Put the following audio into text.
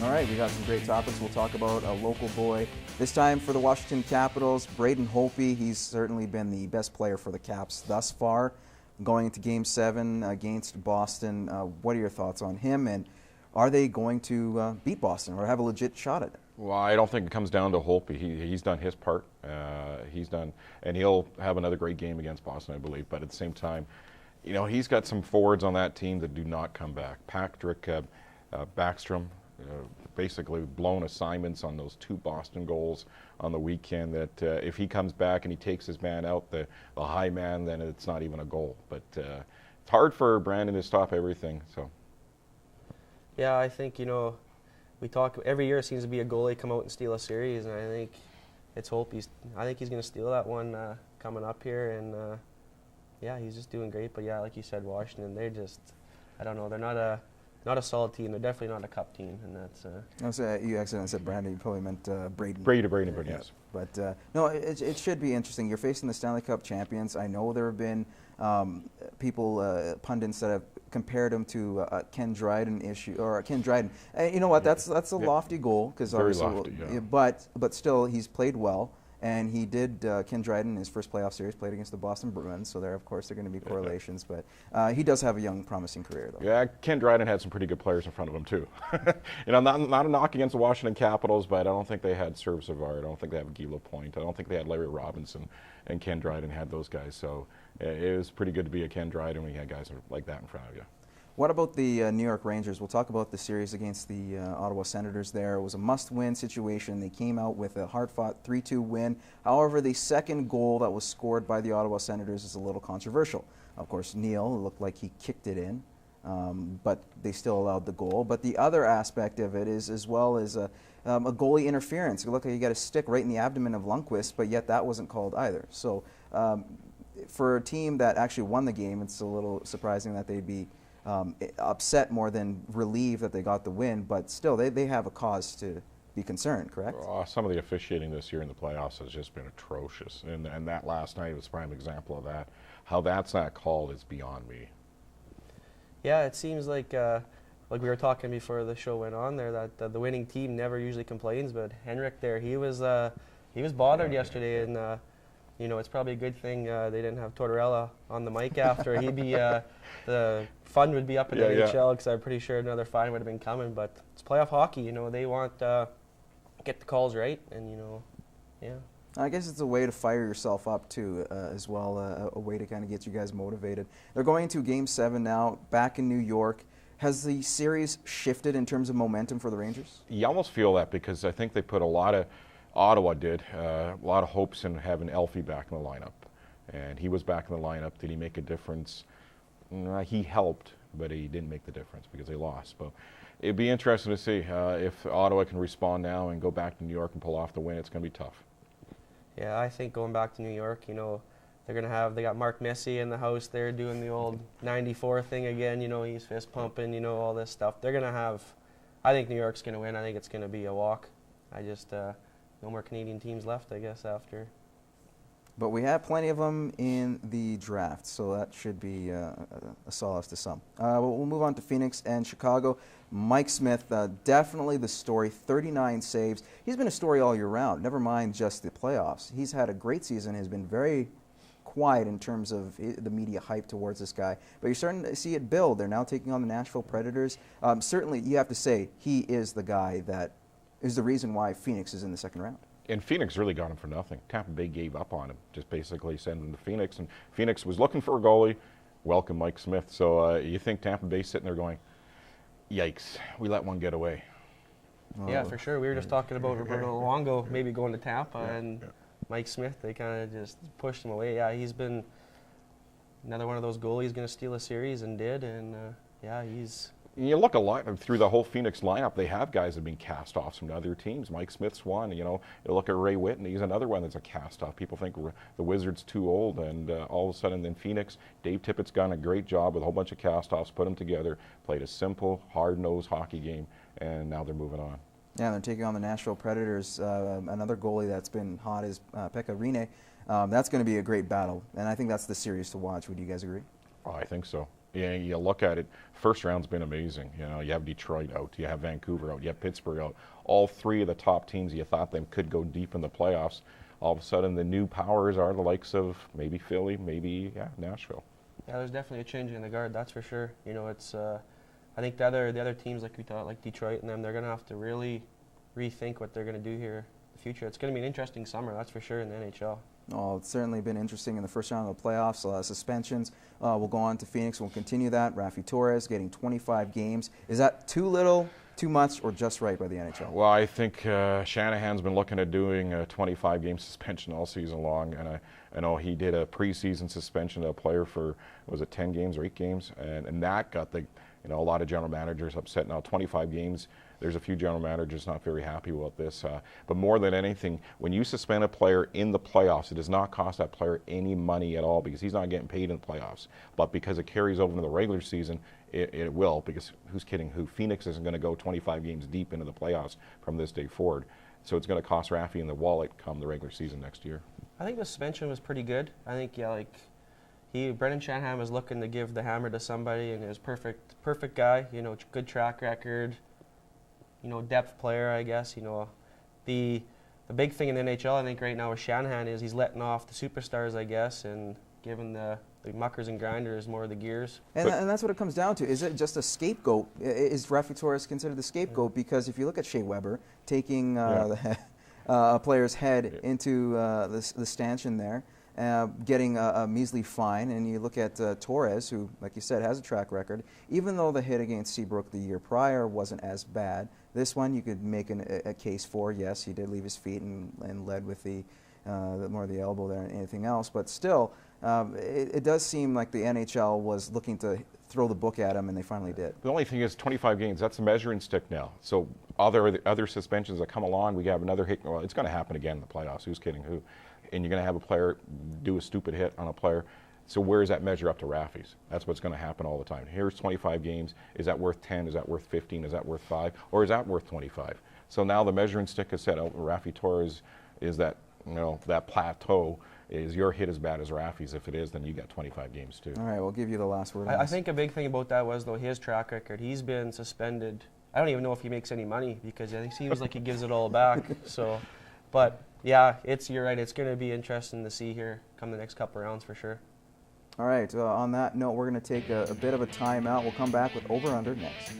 All right, we got some great topics. We'll talk about a local boy. This time for the Washington Capitals, Braden Holtby. He's certainly been the best player for the Caps thus far. Going into Game 7 against Boston, what are your thoughts on him? And are they going to beat Boston or have a legit shot at it? Well, I don't think it comes down to Holtby. He's done his part. And he'll have another great game against Boston, I believe. But at the same time, you know, he's got some forwards on that team that do not come back. Patrick Backstrom, basically blown assignments on those 2 Boston goals on the weekend that if he comes back and he takes his man out, the high man, then it's not even a goal. But it's hard for Brandon to stop everything. So. Yeah, I think, you know, we talk every year. It seems to be a goalie come out and steal a series, and I think it's hope I think he's going to steal that one coming up here, and yeah, he's just doing great. But yeah, like you said, Washington, they're just, I don't know, they're not a solid team. They're definitely not a cup team, and that's. You accidentally said Brandon. You probably meant Braden. Braden, yes. But no, it should be interesting. You're facing the Stanley Cup champions. I know there have been people, pundits that have compared him to Ken Dryden Ken Dryden. You know what? That's a lofty goal because lofty, yeah. But still, he's played well. And he did, Ken Dryden, in his first playoff series, played against the Boston Bruins, so there, of course, are going to be correlations. But he does have a young, promising career, though. Yeah, Ken Dryden had some pretty good players in front of him, too. You know, not a knock against the Washington Capitals, but I don't think they had Serge Savard. I don't think they have Guy Lapointe. I don't think they had Larry Robinson, and Ken Dryden had those guys. So it was pretty good to be a Ken Dryden when you had guys like that in front of you. What about the New York Rangers? We'll talk about the series against the Ottawa Senators there. It was a must-win situation. They came out with a hard-fought 3-2 win. However, the second goal that was scored by the Ottawa Senators is a little controversial. Of course, Neil looked like he kicked it in, but they still allowed the goal. But the other aspect of it is as well as a goalie interference. It looked like he got a stick right in the abdomen of Lundqvist, but yet that wasn't called either. So for a team that actually won the game, it's a little surprising that they'd be upset more than relieved that they got the win, but still they have a cause to be concerned, correct? Some of the officiating this year in the playoffs has just been atrocious, and that last night was a prime example of that. How that's not called is beyond me. Yeah, it seems like we were talking before the show went on there, that the winning team never usually complains, but Henrik there, he was bothered yesterday, and you know, it's probably a good thing they didn't have Tortorella on the mic after. He'd be the fund would be up in the NHL because I'm pretty sure another fine would have been coming. But it's playoff hockey, you know. They want get the calls right, and you know, yeah. I guess it's a way to fire yourself up too, as well. A way to kind of get you guys motivated. They're going to Game 7 now, back in New York. Has the series shifted in terms of momentum for the Rangers? You almost feel that because I think they put Ottawa did a lot of hopes in having Elfie back in the lineup, and he was back in the lineup. Did he make a difference? He helped, but he didn't make the difference because they lost. But it'd be interesting to see if Ottawa can respond now and go back to New York and pull off the win. It's going to be tough. Yeah, I think going back to New York, you know, they got Mark Messier in the house there doing the old 94 thing again. You know, he's fist pumping. You know, all this stuff. They're going to have. I think New York's going to win. I think it's going to be a walk. I just. No more Canadian teams left, I guess, after. But we have plenty of them in the draft, so that should be a solace to some. We'll move on to Phoenix and Chicago. Mike Smith, definitely the story, 39 saves. He's been a story all year round, never mind just the playoffs. He's had a great season, has been very quiet in terms of the media hype towards this guy. But you're starting to see it build. They're now taking on the Nashville Predators. Certainly, you have to say, he is the guy that is the reason why Phoenix is in the second round. And Phoenix really got him for nothing. Tampa Bay gave up on him, just basically sent him to Phoenix. And Phoenix was looking for a goalie. Welcome Mike Smith. So you think Tampa Bay's sitting there going, yikes, we let one get away. Yeah, for sure. We were just talking about Roberto Luongo maybe going to Tampa, and Mike Smith, they kind of just pushed him away. Yeah, he's been another one of those goalies going to steal a series, and did. And yeah, he's... You look a lot through the whole Phoenix lineup, they have guys that have been cast offs from other teams. Mike Smith's one, you know. You look at Ray Whitney, he's another one that's a cast off. People think the Wizards too old, and all of a sudden in Phoenix, Dave Tippett's done a great job with a whole bunch of cast offs, put them together, played a simple, hard-nosed hockey game, and now they're moving on. Yeah, they're taking on the Nashville Predators. Another goalie that's been hot is Pekka Rinne. That's going to be a great battle, and I think that's the series to watch. Would you guys agree? Oh, I think so. Yeah, you look at it, first round's been amazing. You know, you have Detroit out, you have Vancouver out, you have Pittsburgh out. All three of the top teams you thought them could go deep in the playoffs. All of a sudden, the new powers are the likes of maybe Philly, maybe Nashville. Yeah, there's definitely a change in the guard, that's for sure. You know, it's I think the other teams like we thought, like Detroit and them, they're going to have to really rethink what they're going to do here in the future. It's going to be an interesting summer, that's for sure, in the NHL. Oh, it's certainly been interesting in the first round of the playoffs. Suspensions. We'll go on to Phoenix. We'll continue that. Raffi Torres getting 25 games. Is that too little, too much, or just right by the NHL? Well, I think Shanahan's been looking at doing a 25-game suspension all season long, and I know he did a preseason suspension to a player for, was it 10 games or 8 games, and that got a lot of general managers upset. Now 25 games. There's a few general managers not very happy about this. But more than anything, when you suspend a player in the playoffs, it does not cost that player any money at all because he's not getting paid in the playoffs. But because it carries over into the regular season, it will, because who's kidding who? Phoenix isn't going to go 25 games deep into the playoffs from this day forward. So it's going to cost Raffi in the wallet come the regular season next year. I think the suspension was pretty good. I think, Brendan Shanahan was looking to give the hammer to somebody, and he was perfect guy, good track record, depth player, I guess. The big thing in the NHL, I think, right now with Shanahan is he's letting off the superstars, I guess, and giving the muckers and grinders more of the gears. And that's what it comes down to. Is it just a scapegoat? Is Raffi Torres considered the scapegoat? Because if you look at Shea Weber taking a player's head into the stanchion there, getting a measly fine, and you look at Torres, who, like you said, has a track record. Even though the hit against Seabrook the year prior wasn't as bad, this one you could make a case for. Yes, he did leave his feet and led with the more of the elbow there than anything else. But still, it does seem like the NHL was looking to throw the book at him, and they finally did. The only thing is 25 games, that's a measuring stick now. So other suspensions that come along, we have another hit. Well, it's going to happen again in the playoffs. Who's kidding who? And you're going to have a player do a stupid hit on a player. So where does that measure up to Raffi's? That's what's going to happen all the time. Here's 25 games. Is that worth 10? Is that worth 15? Is that worth 5? Or is that worth 25? So now the measuring stick is set out. Raffi Torres is that, that plateau. Is your hit as bad as Raffi's? If it is, then you got 25 games too. All right, we'll give you the last word. I think a big thing about that was, though, his track record. He's been suspended. I don't even know if he makes any money because it seems like he gives it all back. So, but yeah, you're right. It's going to be interesting to see here come the next couple rounds for sure. All right, on that note, we're going to take a bit of a timeout. We'll come back with Over Under next.